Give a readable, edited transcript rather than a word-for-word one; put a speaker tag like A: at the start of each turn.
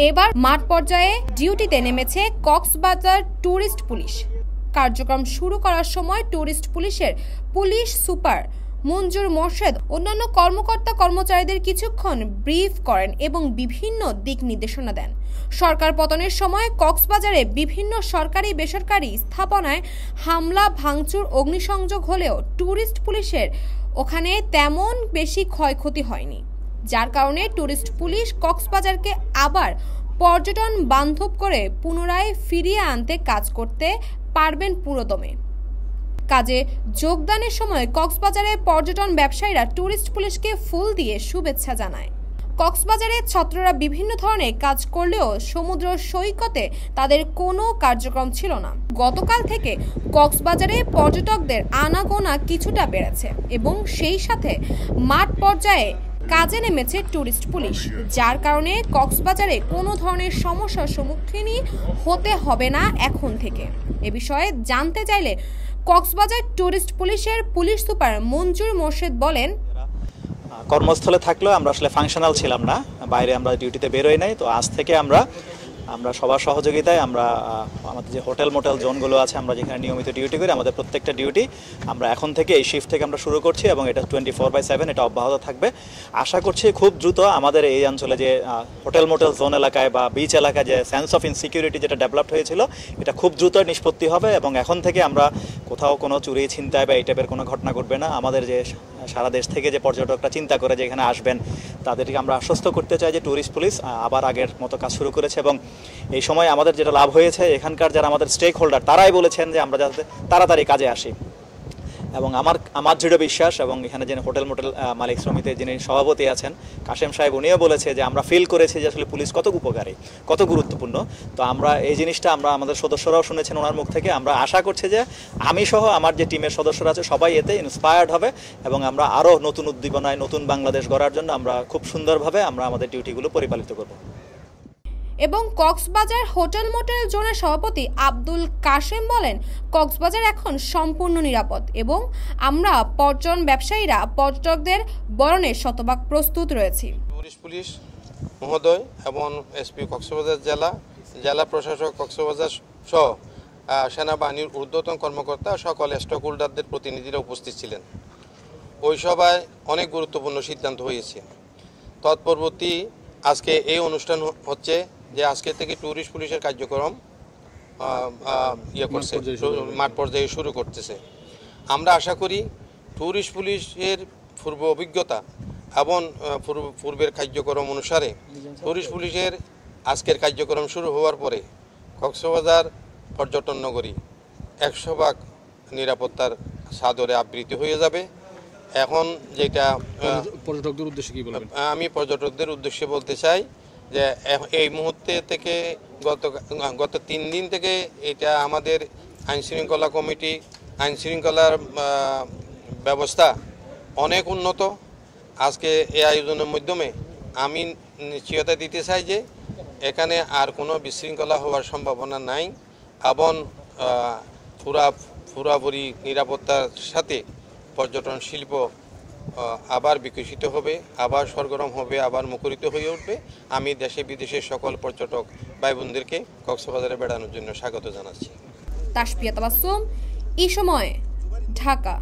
A: এবার মাঠ পর্যায়ে ডিউটিতে নেমেছে কক্সবাজার ট্যুরিস্ট পুলিশ। কার্যক্রম শুরু করার সময় ট্যুরিস্ট পুলিশের পুলিশ সুপার মঞ্জুর মোর্শেদ অন্যান্য কর্মকর্তা কর্মচারীদের কিছুক্ষণ ব্রিফ করেন এবং বিভিন্ন দিক নির্দেশনা দেন। সরকার পতনের সময় কক্সবাজারে বিভিন্ন সরকারি বেসরকারি স্থাপনায় হামলা ভাঙচুর অগ্নিসংযোগ হলেও ট্যুরিস্ট পুলিশের ওখানে তেমন বেশি ক্ষয়ক্ষতি হয়নি, যার কারণে ট্যুরিস্ট পুলিশ কক্সবাজারকে আবার পর্যটন বান্ধব করে পুনরায় ফিরিয়ে আনতে কাজ করতে পারবেন পুরোদমে। কাজে যোগদানের সময় কক্সবাজারে পর্যটন ব্যবসায়ীরা ট্যুরিস্ট পুলিশকে ফুল দিয়ে শুভেচ্ছা জানায়। কক্সবাজারে ছাত্ররা বিভিন্ন ধরনের কাজ করলেও সমুদ্র সৈকতে তাদের কোনো কার্যক্রম ছিল না। গতকাল থেকে কক্সবাজারে পর্যটকদের আনাগোনা কিছুটা বেড়েছে এবং সেই সাথে মাঠ পর্যায়ে কাজে নেমেছে ট্যুরিস্ট পুলিশ, যার কারণে কক্সবাজারে কোনো ধরনের সমস্যার সম্মুখীন হতে হবে না এখন থেকে। এ বিষয়ে জানতে চাইলে কক্সবাজার ট্যুরিস্ট পুলিশের পুলিশ সুপার মঞ্জুর মোর্শেদ বলেন,
B: কর্মস্থলে থাকলেও আমরা আসলে ফাংশনাল ছিলাম না, বাইরে আমরা ডিউটিতে বেরোই নাই। তো আজ থেকে আমরা সবার সহযোগিতায় আমাদের যে হোটেল মোটেল জোনগুলো আছে, আমরা যেখানে নিয়মিত ডিউটি করি, আমাদের প্রত্যেকটা ডিউটি আমরা এখন থেকে এই শিফট থেকে আমরা শুরু করছি এবং এটা 24/7 এটা অব্যাহত থাকবে। আশা করছি খুব দ্রুত আমাদের এই অঞ্চলে যে হোটেল মোটেল জোন এলাকায় বা বিচ এলাকায় যে সেন্স অফ ইনসিকিউরিটি যেটা ডেভেলপড হয়েছিল, এটা খুব দ্রুত নিষ্পত্তি হবে এবং এখন থেকে আমরা কোথাও কোনো চুরি ছিনতাই বা এই টাইপের কোনো ঘটনা ঘটবে না। আমাদের যে সারা দেশ থেকে যে পর্যটকরা চিন্তা করে যে এখানে আসবেন, তাদেরকে আমরা আশ্বস্ত করতে চাই যে ট্যুরিস্ট পুলিশ আবার আগের মতো কাজ শুরু করেছে এবং এই সময় আমাদের যেটা লাভ হয়েছে, এখানকার যারা আমাদের স্টেক হোল্ডার তারাই বলেছেন যে আমরা যাতে তাড়াতাড়ি কাজে আসি এবং আমার দৃঢ় বিশ্বাস এবং এখানে যিনি হোটেল মোটেল মালিক সমিতির যিনি সভাপতি আছেন কাশেম সাহেব, উনিও বলেছে যে আমরা ফিল করেছি যে আসলে পুলিশ কত উপকারী, কত গুরুত্বপূর্ণ। তো আমরা এই জিনিসটা আমাদের সদস্যরাও শুনেছেন ওনার মুখ থেকে। আমরা আশা করছি যে আমি সহ আমার যে টিমের সদস্যরা আছে সবাই এতে ইন্সপায়ার্ড হবে এবং আমরা আরও নতুন উদ্দীপনায় নতুন বাংলাদেশ গড়ার জন্য আমরা খুব সুন্দরভাবে আমাদের ডিউটিগুলো পরিপালিত করব।
A: এবং কক্সবাজার হোটেল মোটেল জোনের সভাপতি আব্দুল কাশেম বলেন, কক্সবাজার এখন সম্পূর্ণ নিরাপদ এবং আমরা পর্যটন ব্যবসায়ীরা পর্যটকদের বরণে শতভাগ প্রস্তুত রয়েছি।
C: টুরিস্ট পুলিশ মহোদয় এবং এসপি কক্সবাজার জেলা প্রশাসক কক্সবাজার সহ সেনাবাহিনীর ঊর্ধ্বতন কর্মকর্তা সকল স্টক হোল্ডারদের প্রতিনিধিরা উপস্থিত ছিলেন। ওই সভায় অনেক গুরুত্বপূর্ণ সিদ্ধান্ত হয়েছে। তৎপরবর্তী আজকে এই অনুষ্ঠান হচ্ছে যে আজকে থেকে ট্যুরিস্ট পুলিশের কার্যক্রম মাঠ পর্যায়ে শুরু করতেছে। আমরা আশা করি ট্যুরিস্ট পুলিশের পূর্ব অভিজ্ঞতা এবং পূর্বের কার্যক্রম অনুসারে ট্যুরিস্ট পুলিশের আজকের কার্যক্রম শুরু হওয়ার পরে কক্সবাজার পর্যটন নগরী 100% নিরাপত্তার চাদরে আবৃত হয়ে যাবে। এখন যেটা
D: পর্যটকদের উদ্দেশ্যে কি বলবেন?
C: আমি পর্যটকদের উদ্দেশ্যে বলতে চাই যে এই মুহূর্তে থেকে গত 3 দিন থেকে এটা আমাদের আইনশৃঙ্খলা কমিটি আইনশৃঙ্খলার ব্যবস্থা অনেক উন্নত। আজকে এই আয়োজনের মাধ্যমে আমি নিশ্চয়তা দিতে চাই যে এখানে আর কোনো বিশৃঙ্খলা হওয়ার সম্ভাবনা নাই এবং পুরাপুরি নিরাপত্তার সাথে পর্যটন শিল্প আবার বিকশিত হবে, আবার সরগরম হবে, আবার মুখরিত হয়ে উঠবে। আমি দেশে বিদেশের সকল পর্যটক ভাই বোনদেরকে কক্সবাজারে বেড়ানোর জন্য স্বাগত জানাচ্ছি।
A: তাসপিয়া তাবাসসুম, এই সময়, ঢাকা।